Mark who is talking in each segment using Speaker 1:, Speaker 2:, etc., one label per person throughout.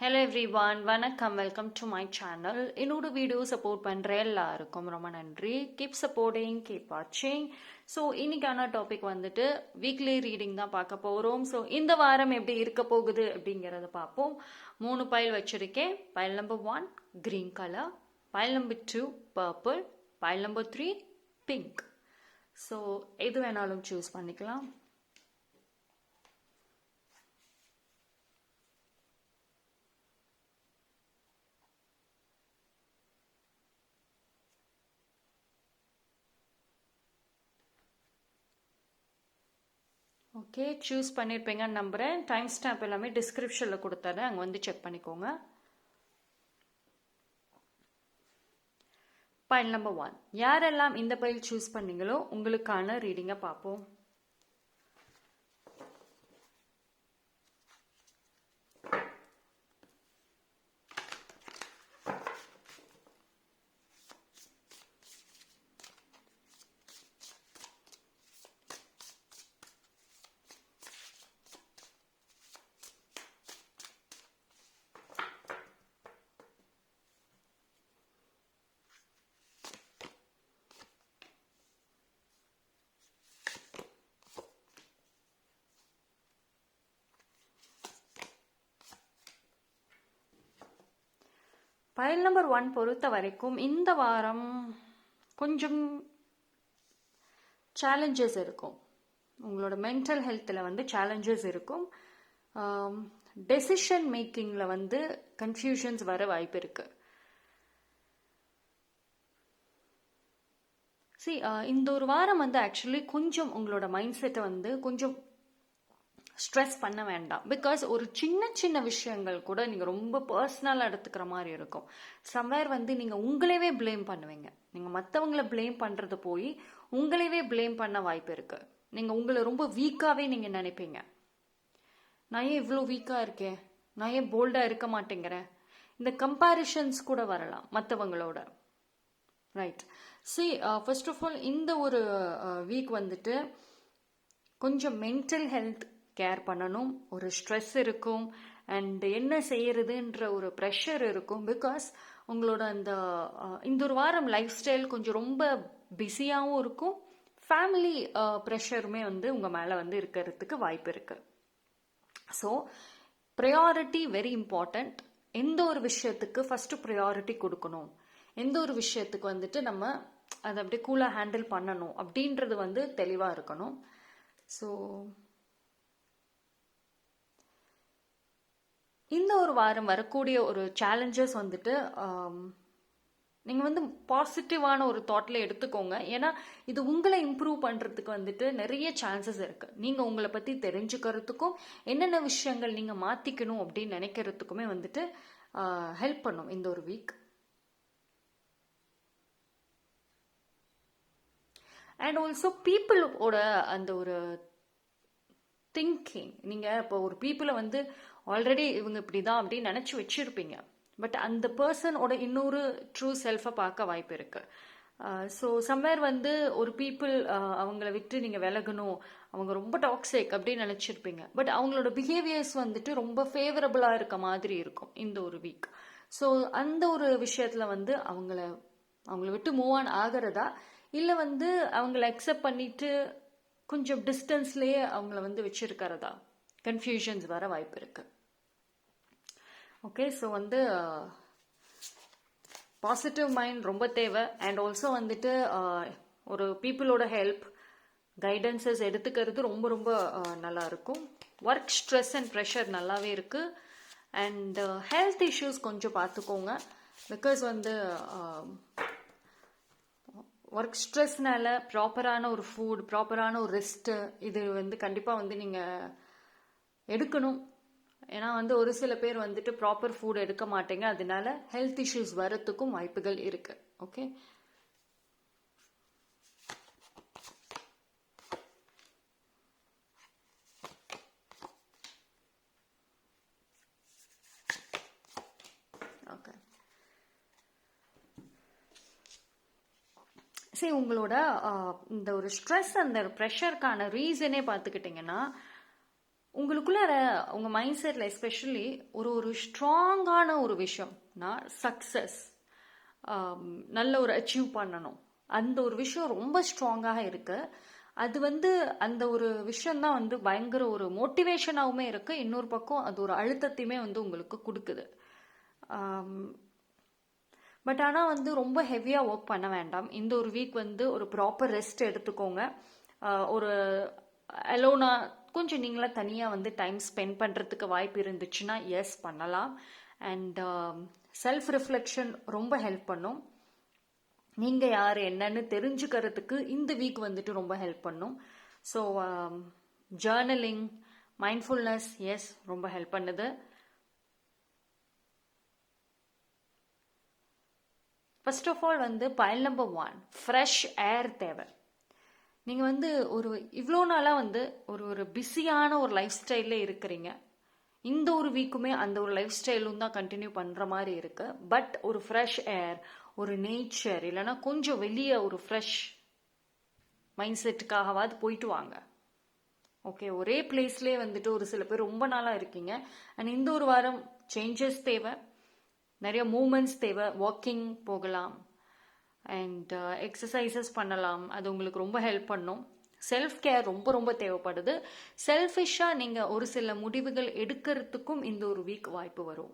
Speaker 1: Hello everyone, வணக்கம். Welcome to my channel. என்னோட video support பண்ணுற எல்லாருக்கும் ரொம்ப நன்றி. கீப் சப்போர்ட்டிங், கீப் வாட்சிங். ஸோ இன்னைக்கான டாபிக் வந்துட்டு வீக்லி ரீடிங் தான் பார்க்க போகிறோம். ஸோ இந்த வாரம் எப்படி இருக்க போகுது அப்படிங்கிறத பார்ப்போம். 3 பைல் வச்சுருக்கேன். File number 1 green colour, file number 2 purple, file number 3 pink. So எது வேணாலும் சூஸ் பண்ணிக்கலாம். ஓகே, சூஸ் பண்ணியிருப்பீங்கன்னு நம்புகிறேன். டைம் ஸ்டாம்ப் எல்லாமே டிஸ்கிரிப்ஷனில் கொடுத்துறேன், அங்கே வந்து செக் பண்ணிக்கோங்க. பைல் நம்பர் 1, யாரெல்லாம் இந்த பைல் சூஸ் பண்ணீங்களோ உங்களுக்கான ரீடிங்கை பார்ப்போம். பைல் நம்பர் 1 பொறுத்த வரைக்கும் இந்த வாரம் கொஞ்சம் சேலஞ்சஸ் இருக்கும். உங்களோட மென்டல் ஹெல்த்தில் வந்து சேலஞ்சஸ் இருக்கும். டெசிஷன் மேக்கிங்கில் வந்து கன்ஃபியூஷன்ஸ் வர வாய்ப்பு இருக்கு. இந்த ஒரு வாரம் வந்து ஆக்சுவலி கொஞ்சம் உங்களோட மைண்ட் செட்டை வந்து கொஞ்சம் ஸ்ட்ரெஸ் பண்ண வேண்டாம். பிகாஸ் ஒரு சின்ன சின்ன விஷயங்கள் கூட நீங்கள் ரொம்ப பர்சனலாக எடுத்துக்கிற மாதிரி இருக்கும். சம்வேர் வந்து நீங்கள் உங்களையே ப்ளேம் பண்ணுவீங்க. நீங்கள் மற்றவங்களை ப்ளேம் பண்ணுறது போய் உங்களையே ப்ளேம் பண்ண வாய்ப்பு இருக்குது. நீங்கள் உங்களை ரொம்ப வீக்காகவே நீங்கள் நினைப்பீங்க. நான் ஏன் இவ்வளோ வீக்காக இருக்கேன், நான் ஏன் போல்டாக இருக்க மாட்டேங்கிறேன். இந்த கம்பேரிஷன்ஸ் கூட வரலாம் மற்றவங்களோட. ரைட். ஃபர்ஸ்ட் ஆஃப் ஆல் இந்த ஒரு வீக் வந்துட்டு கொஞ்சம் மென்டல் ஹெல்த் கேர் பண்ணணும். ஒரு ஸ்ட்ரெஸ் இருக்கும் அண்ட் என்ன செய்யறதுன்ற ஒரு ப்ரெஷர் இருக்கும். பிகாஸ் உங்களோட இந்த ஒரு வாரம் லைஃப் ஸ்டைல் கொஞ்சம் ரொம்ப பிஸியாகவும் இருக்கும். ஃபேமிலி ப்ரெஷருமே வந்து உங்கள் மேலே வந்து இருக்கிறதுக்கு வாய்ப்பு இருக்கு. So priority very important. எந்த ஒரு விஷயத்துக்கு ஃபர்ஸ்ட் ப்ரையாரிட்டி கொடுக்கணும், எந்த ஒரு விஷயத்துக்கு வந்துட்டு நம்ம அதை அப்படியே கூலாக ஹேண்டில் பண்ணணும் அப்படின்றது வந்து தெளிவாக இருக்கணும். ஸோ இந்த ஒரு வாரம் வரக்கூடிய ஒரு சேலஞ்சஸ் வந்துட்டு நீங்கள் வந்து பாசிட்டிவான ஒரு தாட்டில் எடுத்துக்கோங்க. ஏன்னா இது உங்களை இம்ப்ரூவ் பண்ணுறதுக்கு வந்துட்டு நிறைய சான்சஸ் இருக்குது. நீங்கள் உங்களை பற்றி தெரிஞ்சுக்கிறதுக்கும் என்னென்ன விஷயங்கள் நீங்கள் மாற்றிக்கணும் அப்படின்னு நினைக்கிறதுக்குமே வந்துட்டு ஹெல்ப் பண்ணும் இந்த ஒரு வீக். அண்ட் ஆல்சோ பீப்புளோட அந்த ஒரு திங்கிங், நீங்கள் இப்போ ஒரு பீப்புளை வந்து ஆல்ரெடி இவங்க இப்படி தான் அப்படின்னு நினச்சி வச்சுருப்பீங்க. பட் அந்த பர்சனோட இன்னொரு ட்ரூ செல்ஃபை பார்க்க வாய்ப்பு இருக்குது. ஸோ சம்வேர் வந்து ஒரு பீப்புள் அவங்கள விட்டு நீங்கள் விலகணும், அவங்க ரொம்ப டாக்ஸிக் அப்படின்னு நினச்சிருப்பீங்க. பட் அவங்களோட பிஹேவியர்ஸ் வந்துட்டு ரொம்ப ஃபேவரபுளாக இருக்க மாதிரி இருக்கும் இந்த ஒரு வீக். ஸோ அந்த ஒரு விஷயத்தில் வந்து அவங்கள விட்டு மூவ் ஆன் ஆகிறதா, இல்லை வந்து அவங்கள அக்செப்ட் பண்ணிட்டு கொஞ்சம் டிஸ்டன்ஸ்லேயே அவங்கள வந்து வச்சிருக்கிறதா, கன்ஃபியூஷன்ஸ் வர வாய்ப்பு இருக்கு. ஓகே, ஸோ வந்து பாசிட்டிவ் மைண்ட் ரொம்ப தேவை. அண்ட் ஆல்சோ வந்துட்டு ஒரு பீப்புளோட ஹெல்ப், கைடன்சஸ் எடுத்துக்கிறது ரொம்ப ரொம்ப நல்லா இருக்கும். ஒர்க் ஸ்ட்ரெஸ் அண்ட் ப்ரெஷர் நல்லாவே இருக்கு. அண்ட் ஹெல்த் இஷ்யூஸ் கொஞ்சம் பார்த்துக்கோங்க. பிகாஸ் வந்து ஒர்க் ஸ்ட்ரெஸ்னால ப்ராப்பரான ஒரு ஃபுட், ப்ராப்பரான ஒரு ரெஸ்ட்டு இது வந்து கண்டிப்பாக வந்து நீங்கள் எடுக்கணும். ஏன்னா வந்து ஒரு சில பேர் வந்துட்டு ப்ராப்பர் ஃபுட் எடுக்க மாட்டேங்க, அதனால ஹெல்த் இஷ்யூஸ் வரத்துக்கும் வாய்ப்புகள் இருக்கு. Okay, okay. சரி, உங்களோட இந்த ஒரு ஸ்ட்ரெஸ் அந்த ப்ரெஷருக்கான ரீசனே பார்த்துக்கிட்டிங்கன்னா உங்களுக்குள்ளார உங்கள் மைண்ட் செட்டில் எஸ்பெஷலி ஒரு ஸ்ட்ராங்கான ஒரு விஷயம்னா சக்ஸஸ், நல்ல ஒரு அச்சீவ் பண்ணணும், அந்த ஒரு விஷயம் ரொம்ப ஸ்ட்ராங்காக இருக்கு. அது அந்த ஒரு விஷயம்தான் பயங்கர ஒரு மோட்டிவேஷனாகவுமே இருக்கு. இன்னொரு பக்கம் அது ஒரு அழுத்தத்தையுமே உங்களுக்கு கொடுக்குது. பட் ஆனால் ரொம்ப ஹெவியாக ஒர்க் பண்ண வேண்டாம். இந்த ஒரு வீக் ஒரு ப்ராப்பர் ரெஸ்ட் எடுத்துக்கோங்க. ஒரு அலோனா கொஞ்சம் நீங்களா தனியாக டைம் ஸ்பெண்ட் பண்ணுறதுக்கு வாய்ப்பு இருந்துச்சுன்னா எஸ் பண்ணலாம். அண்ட் செல்ஃப் ரிஃப்ளெக்ஷன் ரொம்ப ஹெல்ப் பண்ணும். நீங்கள் யார் என்னன்னு தெரிஞ்சுக்கிறதுக்கு இந்த வீக் ரொம்ப ஹெல்ப் பண்ணும். ஸோ ஜேர்னலிங், மைண்ட்ஃபுல்னஸ் எஸ் ரொம்ப ஹெல்ப் பண்ணுது. First of all pile number 1, fresh air தேவை. நீங்கள் ஒரு இவ்வளோ நாளாக ஒரு பிஸியான ஒரு லைஃப் ஸ்டைலில் இருக்கிறீங்க. இந்த ஒரு வீக்குமே அந்த ஒரு லைஃப் ஸ்டைலும் தான் கண்டினியூ பண்ணுற மாதிரி இருக்கு. பட் ஒரு ஃப்ரெஷ் ஏர், ஒரு நேச்சர், இல்லைன்னா கொஞ்சம் வெளியே ஒரு ஃப்ரெஷ் மைண்ட் செட்டுக்காகவாது போயிட்டு வாங்க. ஓகே, ஒரே பிளேஸ்லேயே ஒரு சில பேர் ரொம்ப நாளாக இருக்கீங்க. அண்ட் இந்த ஒரு வாரம் சேஞ்சஸ் தேவை, நிறைய மூமெண்ட்ஸ் தேவை. வாக்கிங் போகலாம் அண்ட் எக்ஸசைசஸ் பண்ணலாம். அது உங்களுக்கு ரொம்ப ஹெல்ப் பண்ணும். செல்ஃப் கேர் ரொம்ப ரொம்ப தேவைப்படுது. செல்ஃபிஷாக நீங்கள் ஒரு சில முடிவுகள் எடுக்கிறதுக்கும் இந்த ஒரு வீக் வாய்ப்பு வரும்.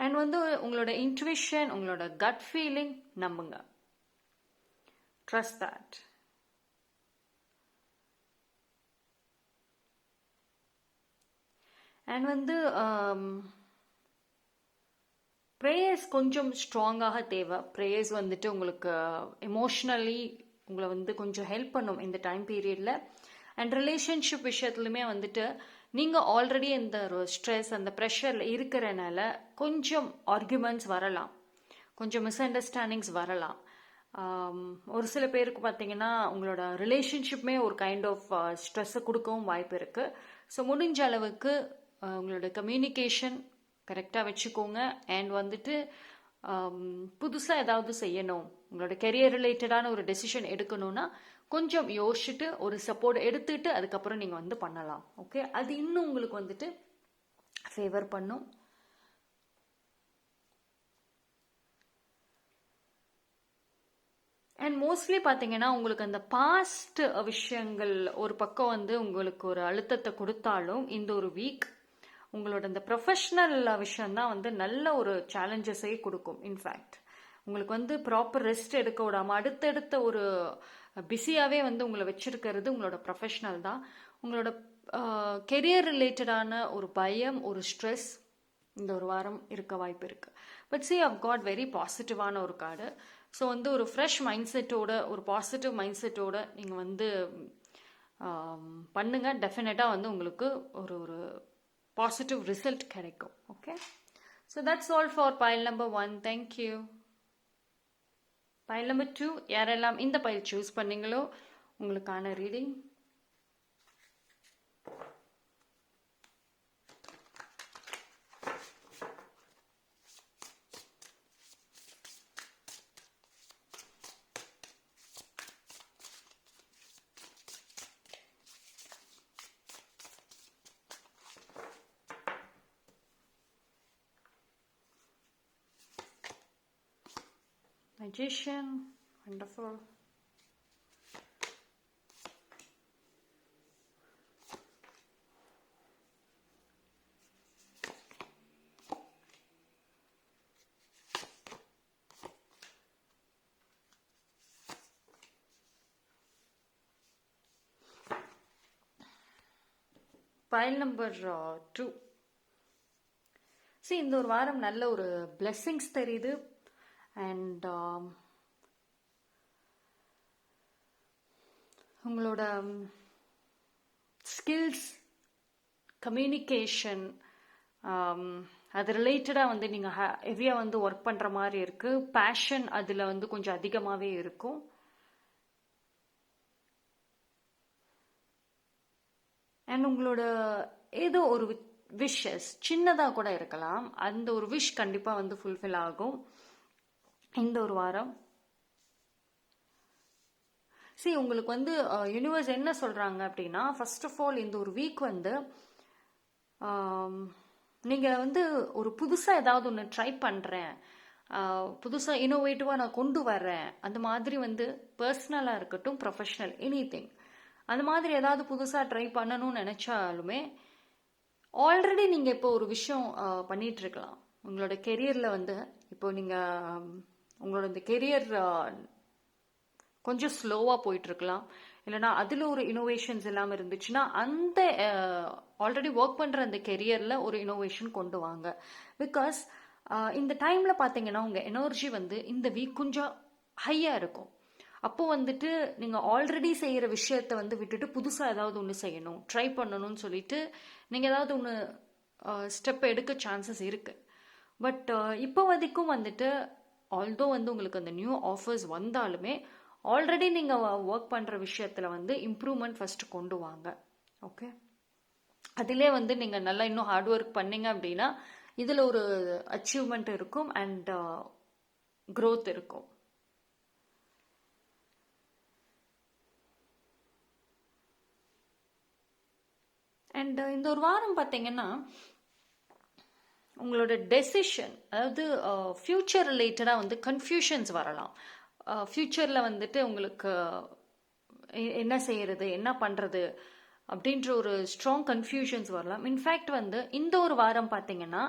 Speaker 1: அண்ட் உங்களோட இன்ட்யூஷன், உங்களோட கட் ஃபீலிங் நம்புங்க. Trust that. அண்ட் ப்ரேயர்ஸ் கொஞ்சம் ஸ்ட்ராங்காக தேவை. ப்ரேயர்ஸ் உங்களுக்கு எமோஷ்னலி உங்களை கொஞ்சம் ஹெல்ப் பண்ணும் இந்த டைம் பீரியடில். அண்ட் ரிலேஷன்ஷிப் விஷயத்துலையுமே நீங்கள் ஆல்ரெடி இந்த ஸ்ட்ரெஸ், அந்த ப்ரெஷரில் இருக்கிறனால கொஞ்சம் ஆர்கியூமெண்ட்ஸ் வரலாம், கொஞ்சம் மிஸ் அண்டர்ஸ்டாண்டிங்ஸ் வரலாம். ஒரு சில பேருக்கு பார்த்தீங்கன்னா உங்களோட ரிலேஷன்ஷிப்புமே ஒரு கைண்ட் ஆஃப் ஸ்ட்ரெஸ்ஸை கொடுக்கவும் வாய்ப்பு இருக்குது. ஸோ முடிஞ்ச அளவுக்கு உங்களோட கம்யூனிகேஷன் கரெக்டாக வச்சுக்கோங்க. அண்ட் புதுசாக ஏதாவது செய்யணும், உங்களோட கெரியர் ரிலேட்டடான ஒரு டெசிஷன் எடுக்கணும்னா கொஞ்சம் யோசிச்சுட்டு ஒரு சப்போர்ட் எடுத்துட்டு அதுக்கப்புறம் நீங்கள் பண்ணலாம். ஓகே, அது இன்னும் உங்களுக்கு ஃபேவர் பண்ணும். அண்ட் மோஸ்ட்லி பார்த்தீங்கன்னா உங்களுக்கு அந்த பாஸ்ட் விஷயங்கள் ஒரு பக்கம் உங்களுக்கு ஒரு அழுத்தத்தை கொடுத்தாலும் இந்த ஒரு வீக் உங்களோட இந்த ப்ரொஃபஷ்னல் விஷயம்தான் நல்ல ஒரு சேலஞ்சஸை கொடுக்கும். இன்ஃபேக்ட் உங்களுக்கு ப்ராப்பர் ரெஸ்ட் எடுக்க விடாமல் அடுத்தடுத்த ஒரு பிஸியாகவே உங்களை வச்சிருக்கிறது உங்களோட ப்ரொஃபஷ்னல் தான். உங்களோட கெரியர் ரிலேட்டடான ஒரு பயம், ஒரு ஸ்ட்ரெஸ் இந்த ஒரு வாரம் இருக்க வாய்ப்பு இருக்குது. But see I've got very பாசிட்டிவான ஒரு கார்டு. ஸோ ஒரு ஃப்ரெஷ் மைண்ட் செட்டோட, ஒரு பாசிட்டிவ் மைண்ட் செட்டோட நீங்கள் பண்ணுங்க. டெஃபினட்டாக உங்களுக்கு ஒரு ஒரு பாசிட்டிவ் ரிசல்ட் கிடைக்கும். Okay, so that's all for file number 1. Thank you. File number 2, யாரெல்லாம் இந்த பைல் சூஸ் பண்ணீங்களோ உங்களுக்கான reading. Magician, wonderful. Pile number 2. See, இந்த ஒரு வாரம் நல்ல ஒரு blessings தெரியுது. அண்ட் உங்களோட ஸ்கில்ஸ், கம்யூனிகேஷன், அது ரிலேட்டடாக நீங்கள் ஹெவியாக ஒர்க் பண்ணுற மாதிரி இருக்குது. பேஷன் அதில் கொஞ்சம் அதிகமாகவே இருக்கும். அண்ட் உங்களோட ஏதோ ஒரு விஷஸ் சின்னதாக கூட இருக்கலாம், அந்த ஒரு விஷ் கண்டிப்பாக ஃபுல்ஃபில் ஆகும் இந்த ஒரு வாரம். see உங்களுக்கு வந்து யூனிவர்ஸ் என்ன சொல்கிறாங்க அப்படின்னா, ஃபர்ஸ்ட் ஆஃப் ஆல் இந்த ஒரு வீக் வந்து நீங்கள் வந்து ஒரு புதுசாக ஏதாவது ஒன்று ட்ரை பண்ணுறேன், புதுசாக இன்னோவேட்டிவாக நான் கொண்டு வரேன், அந்த மாதிரி வந்து பர்சனலாக இருக்கட்டும் ப்ரொஃபஷ்னல் எனிதிங், அந்த மாதிரி ஏதாவது புதுசாக ட்ரை பண்ணணும்னு நினச்சாலுமே ஆல்ரெடி நீங்கள் இப்போ ஒரு விஷயம் பண்ணிட்டு இருக்கலாம். உங்களோட கெரியரில் வந்து இப்போ நீங்கள் உங்களோட இந்த கெரியர் கொஞ்சம் ஸ்லோவாக போயிட்டுருக்கலாம், இல்லைனா அதில் ஒரு இனோவேஷன்ஸ் இல்லாமல் இருந்துச்சுன்னா அந்த ஆல்ரெடி ஒர்க் பண்ணுற அந்த கெரியரில் ஒரு இனோவேஷன் கொண்டு வாங்க. பிகாஸ் இந்த டைமில் பார்த்தீங்கன்னா உங்கள் எனர்ஜி வந்து இந்த வீக் கொஞ்சம் ஹையாக இருக்கும். அப்போது வந்துட்டு நீங்கள் ஆல்ரெடி செய்கிற விஷயத்த வந்து விட்டுட்டு புதுசாக ஏதாவது ஒன்று செய்யணும், ட்ரை பண்ணணும்னு சொல்லிட்டு நீங்கள் ஏதாவது ஒன்று ஸ்டெப் எடுக்க சான்சஸ் இருக்குது. பட் இப்போ வரைக்கும் வந்துட்டு ஆல்தோ வந்து உங்களுக்கு அந்த நியூ ஆஃபர்ஸ் வந்தாலுமே ஆல்ரெடி நீங்கள் ஒர்க் பண்ணுற விஷயத்தில் வந்து இம்ப்ரூவ்மெண்ட் ஃபஸ்ட்டு கொண்டு வாங்க. ஓகே, அதிலே வந்து நீங்கள் நல்லா இன்னும் ஹார்ட் ஒர்க் பண்ணீங்க அப்படின்னா இதில் ஒரு அச்சீவ்மெண்ட் இருக்கும் அண்ட் க்ரோத் இருக்கும். அண்ட் இந்த ஒரு வாரம் பார்த்தீங்கன்னா உங்களோட டெசிஷன், அதாவது ஃப்யூச்சர் ரிலேட்டடாக வந்து கன்ஃபியூஷன்ஸ் வரலாம். ஃப்யூச்சரில் வந்துட்டு உங்களுக்கு என்ன செய்யறது, என்ன பண்ணுறது அப்படின்ற ஒரு ஸ்ட்ராங் கன்ஃபியூஷன்ஸ் வரலாம். இன்ஃபேக்ட் வந்து இந்த ஒரு வாரம் பார்த்தீங்கன்னா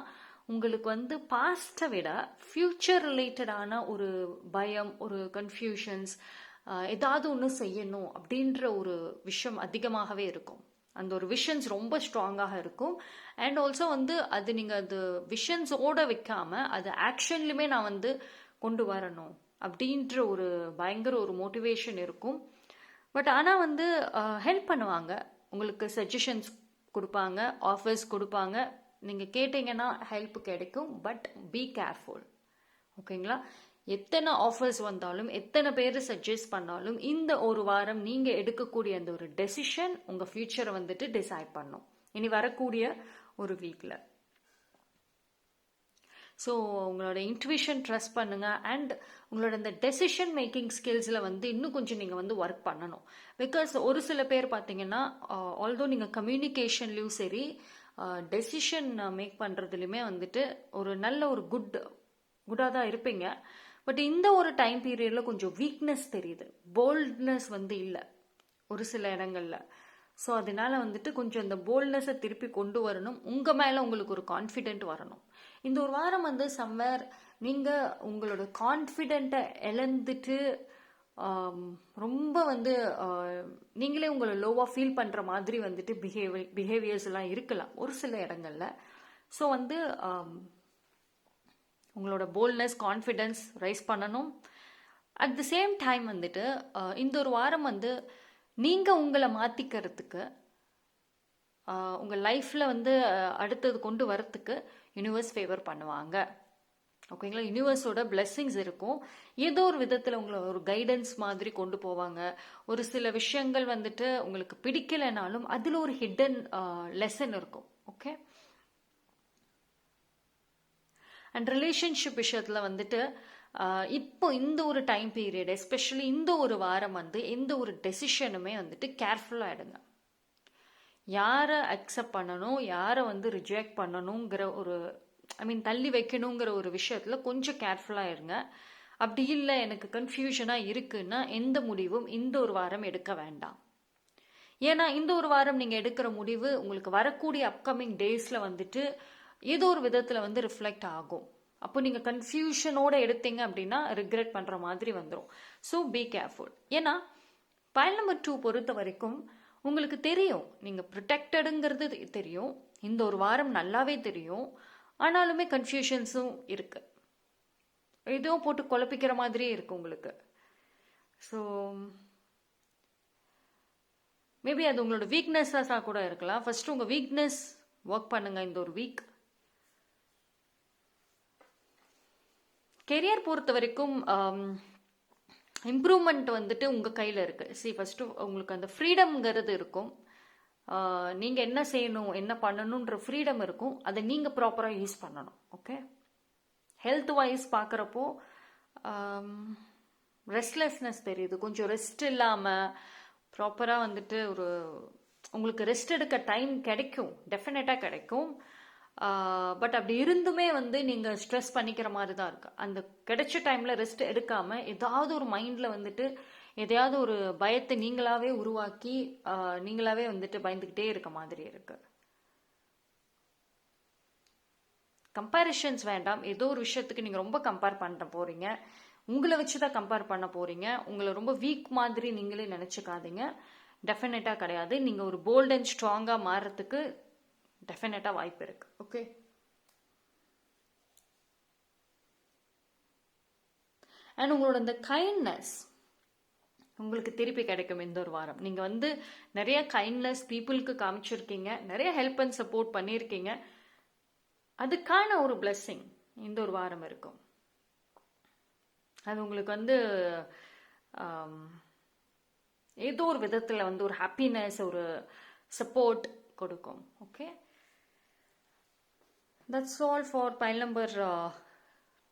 Speaker 1: உங்களுக்கு வந்து பாஸ்ட்டை விட ஃப்யூச்சர் ரிலேட்டடான ஒரு பயம், ஒரு கன்ஃபியூஷன்ஸ், ஏதாவது ஒன்று செய்யணும் அப்படின்ற ஒரு விஷயம் அதிகமாகவே இருக்கும். அந்த ஒரு விஷன்ஸ் ரொம்ப ஸ்ட்ராங்காக இருக்கும். அண்ட் ஆல்சோ வந்து அது நீங்கள் அது விஷன்ஸோடு வைக்காமல் அது ஆக்ஷன்லையுமே நான் வந்து கொண்டு வரணும் அப்படின்ற ஒரு பயங்கர ஒரு மோட்டிவேஷன் இருக்கும். பட் ஆனால் வந்து ஹெல்ப் பண்ணுவாங்க, உங்களுக்கு சஜஷன்ஸ் கொடுப்பாங்க, ஆஃபர்ஸ் கொடுப்பாங்க, நீங்கள் கேட்டிங்கன்னா ஹெல்ப் கிடைக்கும். But be careful. ஓகேங்களா? எத்தனை ஆஃபர்ஸ் வந்தாலும் எத்தனை பேர் சஜஸ்ட் பண்ணாலும் இந்த ஒரு வாரம் நீங்கள் எடுக்கக்கூடிய அந்த ஒரு டெசிஷன் உங்கள் ஃபியூச்சரை வந்துட்டு டிசைட் பண்ணும் இனி வரக்கூடிய ஒரு வீக்கில். ஸோ உங்களோட இன்ட்யூஷன் ட்ரஸ்ட் பண்ணுங்கள். அண்ட் உங்களோட இந்த டெசிஷன் மேக்கிங் ஸ்கில்ஸில் வந்து இன்னும் கொஞ்சம் நீங்கள் வந்து ஒர்க் பண்ணணும். பிகாஸ் ஒரு சில பேர் பார்த்தீங்கன்னா ஆல்தோ நீங்கள் கம்யூனிகேஷன்லேயும் சரி டெசிஷன் மேக் பண்ணுறதுலையுமே வந்துட்டு ஒரு நல்ல ஒரு குட்டாக தான் இருப்பீங்க. பட் இந்த ஒரு டைம் பீரியடில் கொஞ்சம் வீக்னஸ் தெரியுது, போல்ட்னஸ் வந்து இல்லை ஒரு சில இடங்களில். ஸோ அதனால வந்துட்டு கொஞ்சம் இந்த போல்ட்னஸை திருப்பி கொண்டு வரணும், உங்கள் மேலே உங்களுக்கு ஒரு கான்ஃபிடென்ட் வரணும். இந்த ஒரு வாரம் வந்து சம்வேர் நீங்கள் உங்களோட கான்ஃபிடென்ட்டை இழந்துட்டு ரொம்ப வந்து நீங்களே உங்களை லோவாக ஃபீல் பண்ணுற மாதிரி வந்துட்டு பிஹேவியர்ஸ் எல்லாம் இருக்கலாம் ஒரு சில இடங்களில். ஸோ வந்து உங்களோட போல்ட்னஸ், கான்ஃபிடென்ஸ் ரைஸ் பண்ணணும். அட் தி சேம் டைம் வந்துட்டு இந்த ஒரு வாரம் வந்து நீங்கள் உங்களை மாற்றிக்கிறதுக்கு, உங்கள் லைஃப்பில் வந்து அடுத்தது கொண்டு வரத்துக்கு யூனிவர்ஸ் ஃபேவர் பண்ணுவாங்க. ஓகேங்களா? யூனிவர்ஸோட பிளெஸ்ஸிங்ஸ் இருக்கும். ஏதோ ஒரு விதத்தில் உங்களை ஒரு கைடன்ஸ் மாதிரி கொண்டு போவாங்க. ஒரு சில விஷயங்கள் வந்துட்டு உங்களுக்கு பிடிக்கலைனாலும் அதில் ஒரு ஹிடன் லெசன் இருக்கும். ஓகே, அண்ட் ரிலேஷன்ஷிப் விஷயத்தில் வந்துட்டு இப்போ இந்த ஒரு டைம் பீரியட் எஸ்பெஷலி இந்த ஒரு வாரம் வந்து எந்த ஒரு டெசிஷனுமே வந்துட்டு கேர்ஃபுல்லாக எடுங்க. யாரை அக்செப்ட் பண்ணணும், யாரை வந்து ரிஜெக்ட் பண்ணணுங்கிற ஒரு தள்ளி வைக்கணுங்கிற ஒரு விஷயத்தில் கொஞ்சம் கேர்ஃபுல்லாக இருங்க. அப்படி இல்லை எனக்கு கன்ஃபியூஷனாக இருக்குன்னா எந்த முடிவும் இந்த ஒரு வாரம் எடுக்க வேண்டாம். ஏன்னா இந்த ஒரு வாரம் நீங்கள் எடுக்கிற முடிவு உங்களுக்கு வரக்கூடிய அப்கமிங் டேஸில் வந்துட்டு ஏதோ ஒரு விதத்தில் வந்து ரிஃப்ளெக்ட் ஆகும். அப்போ நீங்கள் கன்ஃபியூஷனோட எடுத்தீங்க அப்படின்னா ரிக்ரெட் பண்ணுற மாதிரி வந்துடும். So be careful. ஏன்னா பைல் நம்பர் 2 பொறுத்த வரைக்கும் உங்களுக்கு தெரியும், நீங்கள் ப்ரொடெக்டடுங்கிறது தெரியும், இந்த ஒரு வாரம் நல்லாவே தெரியும். ஆனாலுமே கன்ஃபியூஷன்ஸும் இருக்குது, ஏதோ போட்டு குழப்பிக்கிற மாதிரியே இருக்குது உங்களுக்கு. ஸோ மேபி அது உங்களோட வீக்னஸாக கூட இருக்கலாம். ஃபர்ஸ்ட் உங்கள் வீக்னஸ் ஒர்க் பண்ணுங்க இந்த ஒரு வீக். கெரியர் பொறுத்த வரைக்கும் இம்ப்ரூவ்மெண்ட் வந்துட்டு உங்கள் கையில் இருக்குது. ஃபர்ஸ்ட்டு உங்களுக்கு அந்த ஃப்ரீடம்ங்கிறது இருக்கும். நீங்கள் என்ன செய்யணும், என்ன பண்ணணுன்ற ஃப்ரீடம் இருக்கும். அதை நீங்கள் ப்ராப்பராக யூஸ் பண்ணணும். ஓகே, ஹெல்த் வைஸ் பார்க்குறப்போ ரெஸ்ட்லெஸ்னஸ் தெரியுது. கொஞ்சம் ரெஸ்ட் இல்லாமல் ப்ராப்பராக வந்துட்டு ஒரு உங்களுக்கு ரெஸ்ட் எடுக்க டைம் கிடைக்கும், டெஃபினட்டாக கிடைக்கும். பட் அப்படி இருந்துமே வந்து நீங்கள் ஸ்ட்ரெஸ் பண்ணிக்கிற மாதிரி தான் இருக்கு. அந்த கிடைச்ச டைமில் ரெஸ்ட் எடுக்காமல் ஏதாவது ஒரு மைண்டில் வந்துட்டு எதையாவது ஒரு பயத்தை நீங்களாவே உருவாக்கி நீங்களாவே வந்துட்டு பயந்துக்கிட்டே இருக்க மாதிரி இருக்கு. கம்பேரிஷன்ஸ் வேண்டாம். ஏதோ ஒரு விஷயத்துக்கு நீங்கள் ரொம்ப கம்பேர் பண்ண போறீங்க, உங்களை வச்சு தான் கம்பேர் பண்ண போறீங்க. உங்களை ரொம்ப வீக் மாதிரி நீங்களே நினச்சிக்காதீங்க. டெஃபினட்டாக கிடையாது. நீங்கள் ஒரு போல்ட் அண்ட் ஸ்ட்ராங்காக மாறுறதுக்கு டெஃபினட்டாக வாய்ப்பு இருக்கு. ஓகே, அண்ட் உங்களோட இந்த கைண்ட்னஸ் உங்களுக்கு திருப்பி கிடைக்கும் இந்த ஒரு வாரம். நீங்கள் வந்து நிறைய கைண்ட்னஸ் பீப்புளுக்கு காமிச்சிருக்கீங்க, நிறைய ஹெல்ப் அண்ட் சப்போர்ட் பண்ணியிருக்கீங்க. அதுக்கான ஒரு பிளெஸ்ஸிங் இந்த ஒரு வாரம் இருக்கும். அது உங்களுக்கு வந்து ஏதோ ஒரு விதத்தில் வந்து ஒரு ஹாப்பினஸ், ஒரு சப்போர்ட் கொடுக்கும். Okay, that's all for file number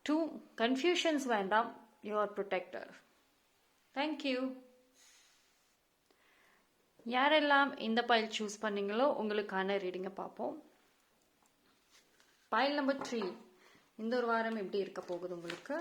Speaker 1: 2. Confusions வேண்டாம், யூ ஆர் ப்ரொடெக்டர். தேங்க்யூ. யாரெல்லாம் இந்த பைல் சூஸ் பண்ணீங்களோ உங்களுக்கான ரீடிங்கை பார்ப்போம். பைல் நம்பர் 3, இந்த ஒரு வாரம் எப்படி இருக்க போகுது உங்களுக்கு?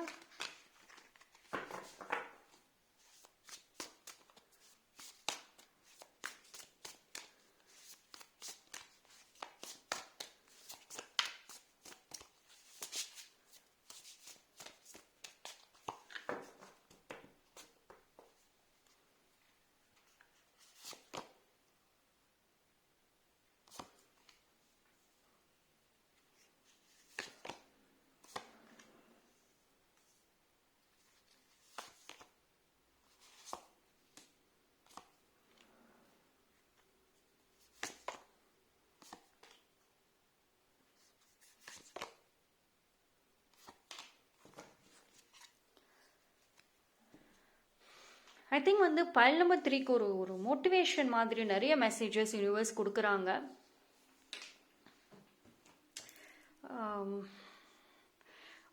Speaker 1: ஐ திங்க் வந்து பைல் நம்பர் 3க்கு ஒரு மோட்டிவேஷன் மாதிரி நிறைய மெசேஜஸ் யூனிவர்ஸ் கொடுக்குறாங்க.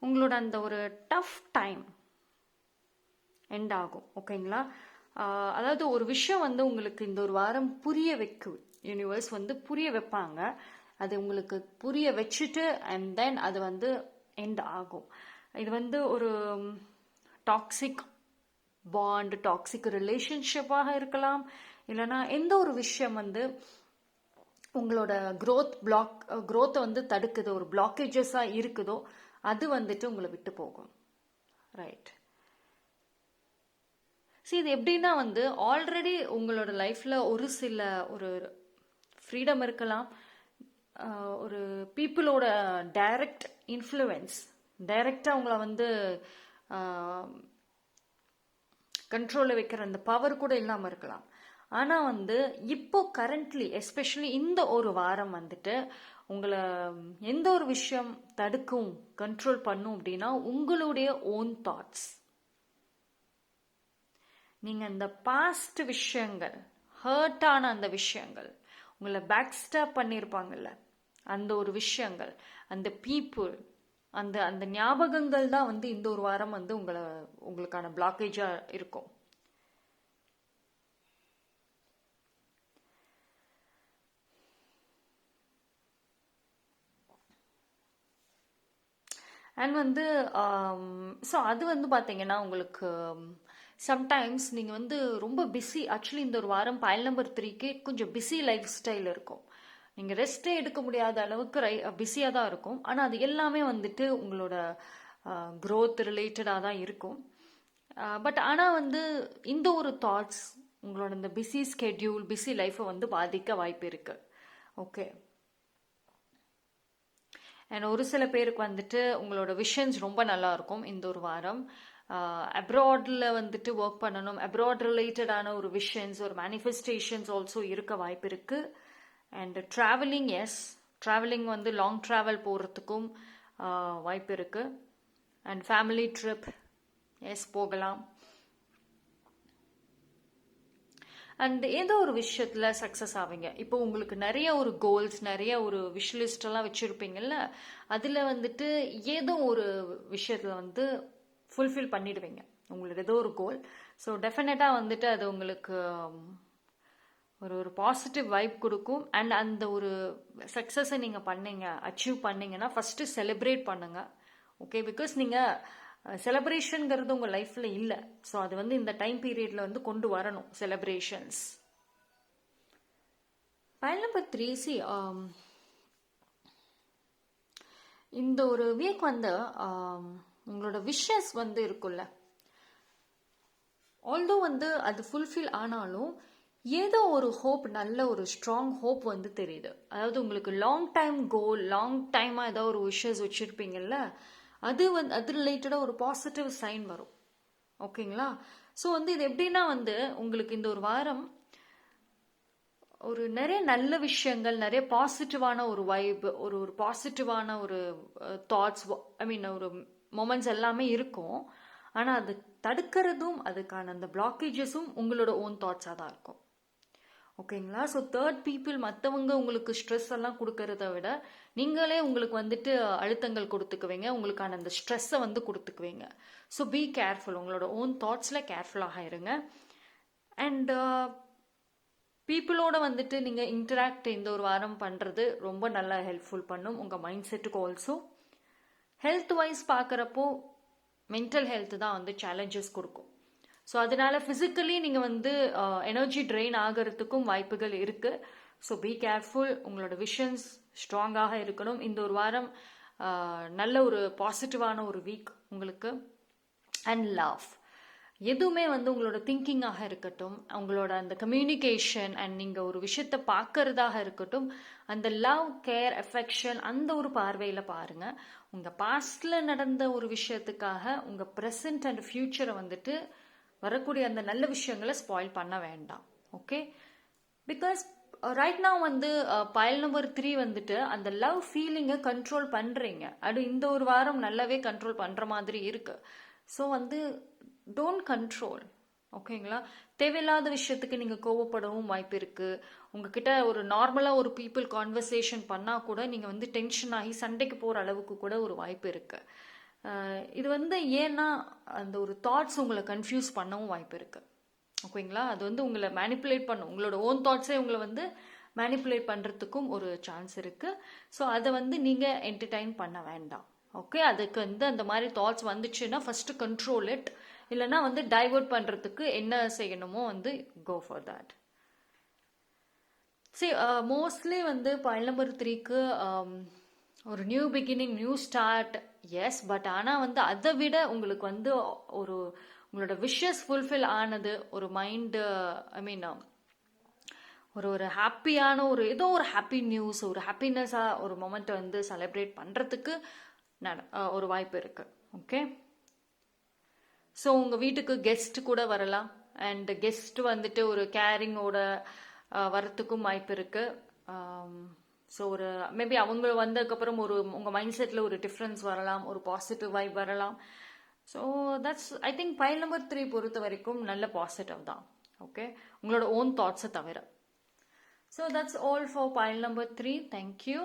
Speaker 1: உங்களோட அந்த ஒரு டஃப் டைம் எண்ட் ஆகும். ஓகேங்களா? அதாவது ஒரு விஷயம் வந்து உங்களுக்கு இந்த ஒரு வாரம் புரிய வைக்கும். யூனிவர்ஸ் வந்து புரிய வைப்பாங்க. அது உங்களுக்கு புரிய வச்சுட்டு அண்ட் தென் அது வந்து எண்ட் ஆகும். இது வந்து ஒரு டாக்ஸிக் பாண்ட், டாக்ஸிக் ரிலேஷன்ஷிப்பாக இருக்கலாம். இல்லைனா எந்த ஒரு விஷயம் வந்து உங்களோட க்ரோத்தை வந்து தடுக்குதோ, ஒரு பிளாக்கேஜஸாக இருக்குதோ, அது வந்துட்டு உங்களை விட்டு போகும். ரைட். சரி, இது எப்படின்னா வந்து ஆல்ரெடி உங்களோட லைஃப்பில் ஒரு சில ஒரு ஃப்ரீடம் இருக்கலாம், ஒரு பீப்புளோட டைரக்ட் இன்ஃப்ளூயன்ஸ், டைரக்டாக உங்களை வந்து கண்ட்ரோலில் வைக்கிற அந்த பவர் கூட இல்லாமல் இருக்கலாம். ஆனால் வந்து இப்போ கரண்ட்லி எஸ்பெஷலி இந்த ஒரு வாரம் வந்துட்டு உங்களை எந்த ஒரு விஷயம் தடுக்கும், கண்ட்ரோல் பண்ணும் அப்படின்னா உங்களுடைய ஓன் தாட்ஸ். நீங்கள் அந்த பாஸ்ட் விஷயங்கள், ஹர்ட்டான அந்த விஷயங்கள், உங்களை பேக் ஸ்டாப் பண்ணியிருப்பாங்கல்ல அந்த ஒரு விஷயங்கள், அந்த பீப்புள், அந்த அந்த ஞாபகங்கள் தான் வந்து இந்த ஒரு வாரம் வந்து உங்களுக்கான பிளாக்கேஜாக இருக்கும். அண்ட் வந்து ஸோ அது வந்து பார்த்தீங்கன்னா உங்களுக்கு சம்டைம்ஸ் நீங்கள் வந்து ரொம்ப பிஸி. ஆக்சுவலி இந்த ஒரு வாரம் பைல் நம்பர் 3க்கு கொஞ்சம் பிஸி லைஃப் ஸ்டைல் இருக்கும். நீங்கள் ரெஸ்ட்டே எடுக்க முடியாத அளவுக்கு பிஸியாக தான் இருக்கும். ஆனால் அது எல்லாமே வந்துட்டு உங்களோட க்ரோத் ரிலேட்டடாக தான் இருக்கும். பட் ஆனால் வந்து இந்த ஒரு தாட்ஸ் உங்களோட இந்த பிஸி ஸ்கெட்யூல், பிஸி லைஃப்பை வந்து பாதிக்க வாய்ப்பு இருக்குது. ஓகே. அண்ட் ஒரு சில பேருக்கு வந்துட்டு உங்களோட விஷன்ஸ் ரொம்ப நல்லா இருக்கும் இந்த ஒரு வாரம். அப்ராடில் வந்துட்டு ஒர்க் பண்ணணும், அப்ராட் ரிலேட்டடான ஒரு விஷன்ஸ், ஒரு மேனிஃபெஸ்டேஷன்ஸ் ஆல்சோ இருக்க வாய்ப்பு இருக்குது. அண்ட் ட்ராவலிங், எஸ், ட்ராவலிங் வந்து லாங் ட்ராவல் போகிறதுக்கும் வாய்ப்பு இருக்குது. அண்ட் ஃபேமிலி ட்ரிப், எஸ், போகலாம். அண்ட் ஏதோ ஒரு விஷயத்தில் சக்ஸஸ் ஆவீங்க. இப்போ உங்களுக்கு நிறைய ஒரு கோல்ஸ், நிறைய ஒரு விஷலிஸ்டெல்லாம் வச்சுருப்பீங்கல்ல, அதில் வந்துட்டு ஏதோ ஒரு விஷயத்தில் வந்து ஃபுல்ஃபில் பண்ணிடுவீங்க. உங்களோட ஏதோ ஒரு கோல். ஸோ டெஃபினட்டாக வந்துட்டு அது உங்களுக்கு ஒரு பாசிட்டிவ் வைப் கொடுக்கும். அண்ட் அந்த ஒரு சக்ஸஸை நீங்கள் பண்ணீங்க, அச்சீவ் பண்ணீங்கன்னா ஃபஸ்ட்டு செலிப்ரேட் பண்ணுங்க. ஓகே, பிகாஸ் நீங்கள் செலிப்ரேஷனுங்கிறது உங்கள் லைஃப்பில் இல்லை. ஸோ அது வந்து இந்த டைம் பீரியடில் வந்து கொண்டு வரணும் செலிப்ரேஷன்ஸ். பைல் நம்பர் 3, இந்த ஒரு வீக் வந்து உங்களோட விஷஸ் வந்து இருக்குல்ல, ஆல்தோ வந்து அது ஃபுல்ஃபில் ஆனாலும் ஏதோ ஒரு ஹோப், நல்ல ஒரு ஸ்ட்ராங் ஹோப் வந்து தெரியுது. அதாவது உங்களுக்கு லாங் டைம் கோல், லாங் டைமாக ஏதோ ஒரு விஷஸ் வச்சுருப்பீங்கல்ல, அது வந்து அது ரிலேட்டடாக ஒரு பாசிட்டிவ் சைன் வரும். ஓகேங்களா? ஸோ வந்து இது எப்படின்னா வந்து உங்களுக்கு இந்த ஒரு வாரம் ஒரு நிறைய நல்ல விஷயங்கள், நிறைய பாசிட்டிவான ஒரு வைப், ஒரு பாசிட்டிவான ஒரு தாட்ஸ், ஐ மீன் ஒரு மொமெண்ட்ஸ் எல்லாமே இருக்கும். ஆனால் அது தடுக்கிறதும் அதுக்கான அந்த பிளாக்கேஜஸும் உங்களோட ஓன் தாட்ஸாக தான் இருக்கும். ஓகேங்களா? ஸோ தேர்ட் பீப்புள், மற்றவங்க உங்களுக்கு ஸ்ட்ரெஸ் எல்லாம் கொடுக்கறத விட நீங்களே உங்களுக்கு வந்துட்டு அழுத்தங்கள் கொடுத்துக்குவீங்க, உங்களுக்கான அந்த ஸ்ட்ரெஸ்ஸை வந்து கொடுத்துக்குவீங்க. ஸோ பி கேர்ஃபுல், உங்களோட ஓன் தாட்ஸில் கேர்ஃபுல்லாக இருங்க. அண்ட் பீப்புளோட வந்துட்டு நீங்கள் இன்டராக்ட் இந்த ஒரு வாரம் பண்ணுறது ரொம்ப நல்லா ஹெல்ப்ஃபுல் பண்ணும் உங்கள் மைண்ட் செட்டுக்கு. ஆல்சோ ஹெல்த் வைஸ் பார்க்குறப்போ மென்டல் ஹெல்த் தான் வந்து சேலஞ்சஸ் கொடுக்கும். ஸோ அதனால ஃபிசிக்கலி நீங்கள் வந்து எனர்ஜி ட்ரெயின் ஆகிறதுக்கும் வாய்ப்புகள் இருக்குது. ஸோ பி கேர்ஃபுல், உங்களோட விஷன்ஸ் ஸ்ட்ராங்காக இருக்கணும். இந்த ஒரு வாரம் நல்ல ஒரு பாசிட்டிவான ஒரு வீக் உங்களுக்கு. அண்ட் லவ், எதுவுமே வந்து உங்களோட திங்கிங்காக இருக்கட்டும், உங்களோட அந்த கம்யூனிகேஷன் அண்ட் நீங்கள் ஒரு விஷயத்தை பார்க்கறதாக இருக்கட்டும், அந்த லவ், கேர், அஃபெக்ஷன் அந்த ஒரு பார்வையில் பாருங்கள். உங்கள் பாஸ்டில் நடந்த ஒரு விஷயத்துக்காக உங்கள் ப்ரெசன்ட் அண்ட் ஃப்யூச்சரை வந்துட்டு வரக்கூடிய அந்த நல்ல விஷயங்களை ஸ்பாயில் பண்ண வேண்டாம். ஓகே, பிகாஸ் ரைட் now வந்து பைல் நம்பர் 3 வந்துட்டு அந்த லவ் ஃபீலிங்கை கண்ட்ரோல் பண்ணுறீங்க. அது இந்த ஒரு வாரம் நல்லாவே கண்ட்ரோல் பண்ணுற மாதிரி இருக்கு. ஸோ வந்து டோன்ட் கண்ட்ரோல். ஓகேங்களா? தேவையில்லாத விஷயத்துக்கு நீங்கள் கோவப்படவும் வாய்ப்பு இருக்குது. உங்ககிட்ட ஒரு நார்மலாக ஒரு பீப்புள் கான்வர்சேஷன் பண்ணால் கூட நீங்கள் வந்து டென்ஷன் ஆகி சண்டைக்கு போகிற அளவுக்கு கூட ஒரு வாய்ப்பு இருக்குது. இது வந்து ஏன்னா அந்த ஒரு தாட்ஸ் உங்களை கன்ஃபியூஸ் பண்ணவும் வாய்ப்பு இருக்குது. ஓகேங்களா? அது வந்து உங்களை மேனிப்புலேட் பண்ணும், உங்களோட ஓன் தாட்ஸே உங்களை வந்து மேனிப்புலேட் பண்ணுறதுக்கும் ஒரு சான்ஸ் இருக்குது. ஸோ அதை வந்து நீங்கள் என்டர்டைன் பண்ண வேண்டாம். ஓகே, அதுக்கு வந்து அந்த மாதிரி தாட்ஸ் வந்துச்சுன்னா ஃபஸ்ட்டு கண்ட்ரோல் இட். இல்லைன்னா வந்து டைவர்ட் பண்ணுறதுக்கு என்ன செய்யணுமோ வந்து கோ ஃபார் தேட். சரி, மோஸ்ட்லி வந்து பைல் நம்பர் 3க்கு ஒரு new beginning, new start, yes. But ஆனால் வந்து அதை விட உங்களுக்கு வந்து ஒரு உங்களோட விஷஸ் ஃபுல்ஃபில் ஆனது, ஒரு மைண்டு, ஐ மீன் ஒரு ஹாப்பியான ஏதோ ஒரு ஹாப்பி நியூஸ், ஒரு ஹாப்பினஸாக ஒரு மொமெண்ட்டை வந்து செலிப்ரேட் பண்ணுறதுக்கு ஒரு வாய்ப்பு இருக்குது. ஓகே, ஸோ உங்கள் வீட்டுக்கு கெஸ்ட் கூட வரலாம். அண்ட் கெஸ்ட் வந்துட்டு ஒரு கேரிங்கோட வரத்துக்கும் வாய்ப்பு இருக்குது. ஸோ ஒரு மேபி அவங்க வந்ததுக்கப்புறம் உங்கள் மைண்ட் செட்டில் ஒரு டிஃப்ரென்ஸ் வரலாம், ஒரு பாசிட்டிவ் வைப் வரலாம். So that's, I think file number 3 பொறுத்த வரைக்கும் நல்ல பாசிட்டிவ் தான். ஓகே, உங்களோட ஓன் தாட்ஸை தவிர. So that's all for file number 3. Thank you.